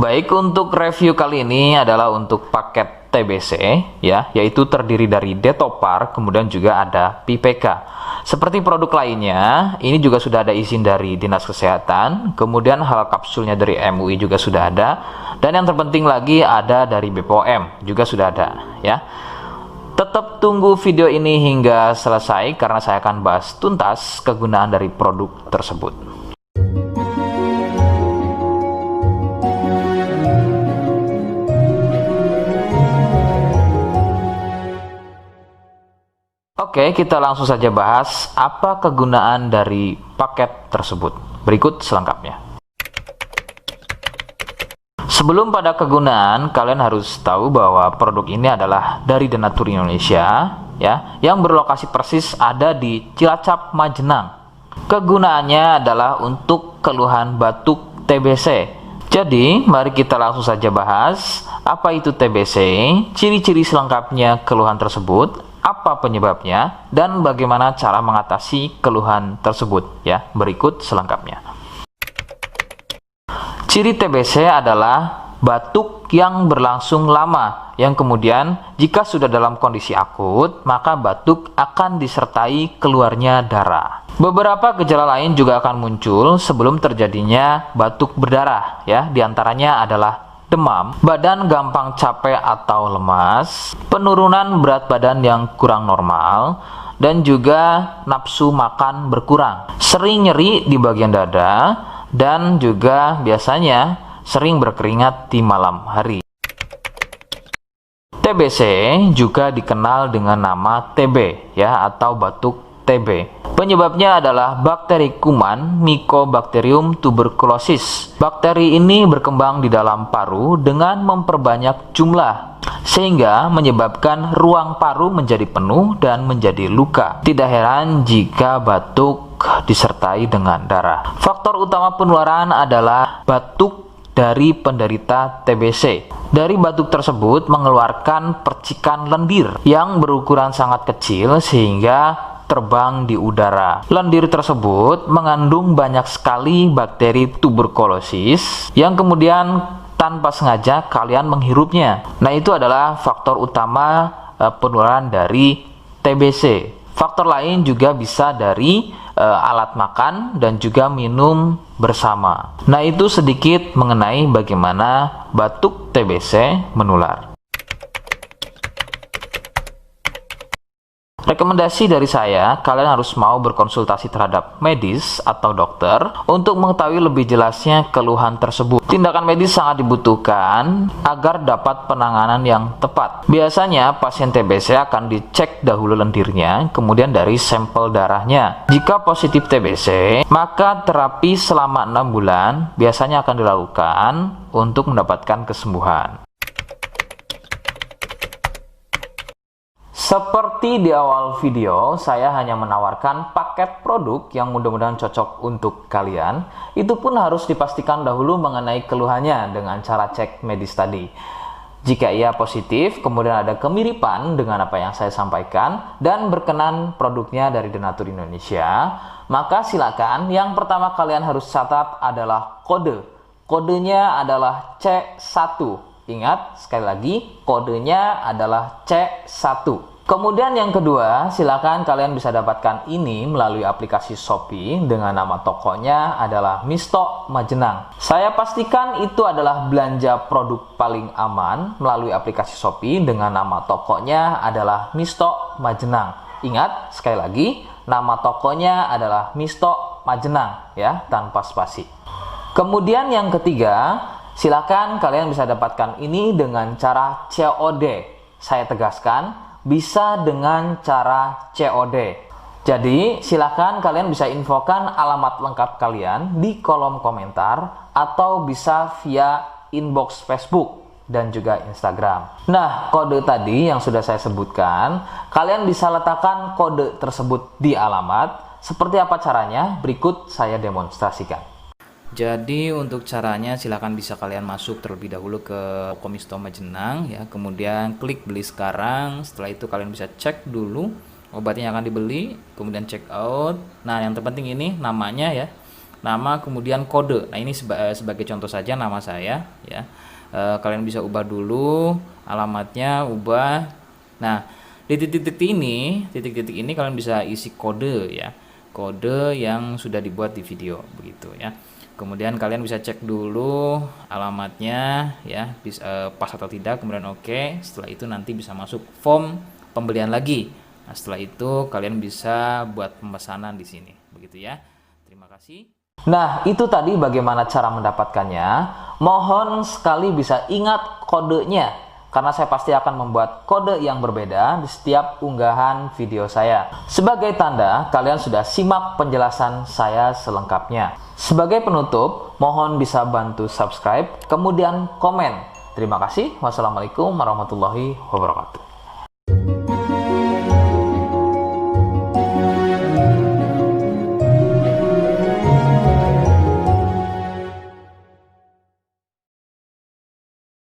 Baik, untuk review kali ini adalah untuk paket TBC ya, yaitu terdiri dari Detopar, kemudian juga ada PPK. Seperti produk lainnya, ini juga sudah ada izin dari Dinas Kesehatan, kemudian hal kapsulnya dari MUI juga sudah ada, dan yang terpenting lagi ada dari BPOM juga sudah ada ya. Tetap tunggu video ini hingga selesai karena saya akan bahas tuntas kegunaan dari produk tersebut. Oke, kita langsung saja bahas apa kegunaan dari paket tersebut. Berikut selengkapnya. Sebelum pada kegunaan, kalian harus tahu bahwa produk ini adalah dari Denatur Indonesia, ya, yang berlokasi persis ada di Cilacap, Majenang. Kegunaannya adalah untuk keluhan batuk TBC. Jadi, mari kita langsung saja bahas apa itu TBC, ciri-ciri selengkapnya keluhan tersebut, apa penyebabnya, dan bagaimana cara mengatasi keluhan tersebut ya. Berikut selengkapnya. Ciri TBC adalah batuk yang berlangsung lama, yang kemudian jika sudah dalam kondisi akut, maka batuk akan disertai keluarnya darah. Beberapa gejala lain juga akan muncul sebelum terjadinya batuk berdarah ya, diantaranya adalah demam, badan gampang capek atau lemas, penurunan berat badan yang kurang normal, dan juga nafsu makan berkurang, sering nyeri di bagian dada, dan juga biasanya sering berkeringat di malam hari. TBC juga dikenal dengan nama TB ya, atau batuk TB. Penyebabnya adalah bakteri kuman Mycobacterium tuberculosis. Bakteri ini berkembang di dalam paru dengan memperbanyak jumlah, sehingga menyebabkan ruang paru menjadi penuh dan menjadi luka. Tidak heran jika batuk disertai dengan darah. Faktor utama penularan adalah batuk dari penderita TBC. Dari batuk tersebut mengeluarkan percikan lendir yang berukuran sangat kecil sehingga terbang di udara. Lendir tersebut mengandung banyak sekali bakteri tuberkulosis yang kemudian tanpa sengaja kalian menghirupnya. Nah, itu adalah faktor utama penularan dari TBC. Faktor lain juga bisa dari alat makan dan juga minum bersama. Nah, itu sedikit mengenai bagaimana batuk TBC menular. Rekomendasi dari saya, kalian harus mau berkonsultasi terhadap medis atau dokter untuk mengetahui lebih jelasnya keluhan tersebut. Tindakan medis sangat dibutuhkan agar dapat penanganan yang tepat. Biasanya pasien TBC akan dicek dahulu lendirnya, kemudian dari sampel darahnya. Jika positif TBC, maka terapi selama 6 bulan biasanya akan dilakukan untuk mendapatkan kesembuhan. Seperti di awal video, saya hanya menawarkan paket produk yang mudah-mudahan cocok untuk kalian. Itu pun harus dipastikan dahulu mengenai keluhannya dengan cara cek medis tadi. Jika ia positif, kemudian ada kemiripan dengan apa yang saya sampaikan, dan berkenan produknya dari Denatur Indonesia, maka silakan. Yang pertama kalian harus catat adalah kode. Kodenya adalah C1. Ingat, sekali lagi, kodenya adalah C1. Kemudian yang kedua, silakan kalian bisa dapatkan ini melalui aplikasi Shopee dengan nama tokonya adalah Misto Majenang. Saya pastikan itu adalah belanja produk paling aman melalui aplikasi Shopee dengan nama tokonya adalah Misto Majenang. Ingat, sekali lagi, nama tokonya adalah Misto Majenang ya, tanpa spasi. Kemudian yang ketiga, silakan kalian bisa dapatkan ini dengan cara COD. Saya tegaskan, bisa dengan cara COD. Jadi silakan kalian bisa infokan alamat lengkap kalian di kolom komentar atau bisa via inbox Facebook dan juga Instagram. Nah, kode tadi yang sudah saya sebutkan, kalian bisa letakkan kode tersebut di alamat. Seperti apa caranya? Berikut saya demonstrasikan. Jadi untuk caranya silakan bisa kalian masuk terlebih dahulu ke Misto Majenang ya, kemudian klik beli sekarang. Setelah itu kalian bisa cek dulu obatnya yang akan dibeli, kemudian check out. Nah, yang terpenting ini namanya ya, nama kemudian kode. Nah, ini sebagai contoh saja nama saya ya. Kalian bisa ubah dulu alamatnya, ubah. Nah, di titik-titik ini kalian bisa isi kode ya. Kode yang sudah dibuat di video begitu ya. Kemudian kalian bisa cek dulu alamatnya ya, bisa pas atau tidak, kemudian oke. Setelah itu nanti bisa masuk form pembelian lagi. Nah, setelah itu kalian bisa buat pemesanan di sini begitu ya. Terima kasih. Nah, itu tadi bagaimana cara mendapatkannya. Mohon sekali bisa ingat kodenya, karena saya pasti akan membuat kode yang berbeda di setiap unggahan video saya. Sebagai tanda, kalian sudah simak penjelasan saya selengkapnya. Sebagai penutup, mohon bisa bantu subscribe, kemudian komen. Terima kasih. Wassalamualaikum warahmatullahi wabarakatuh.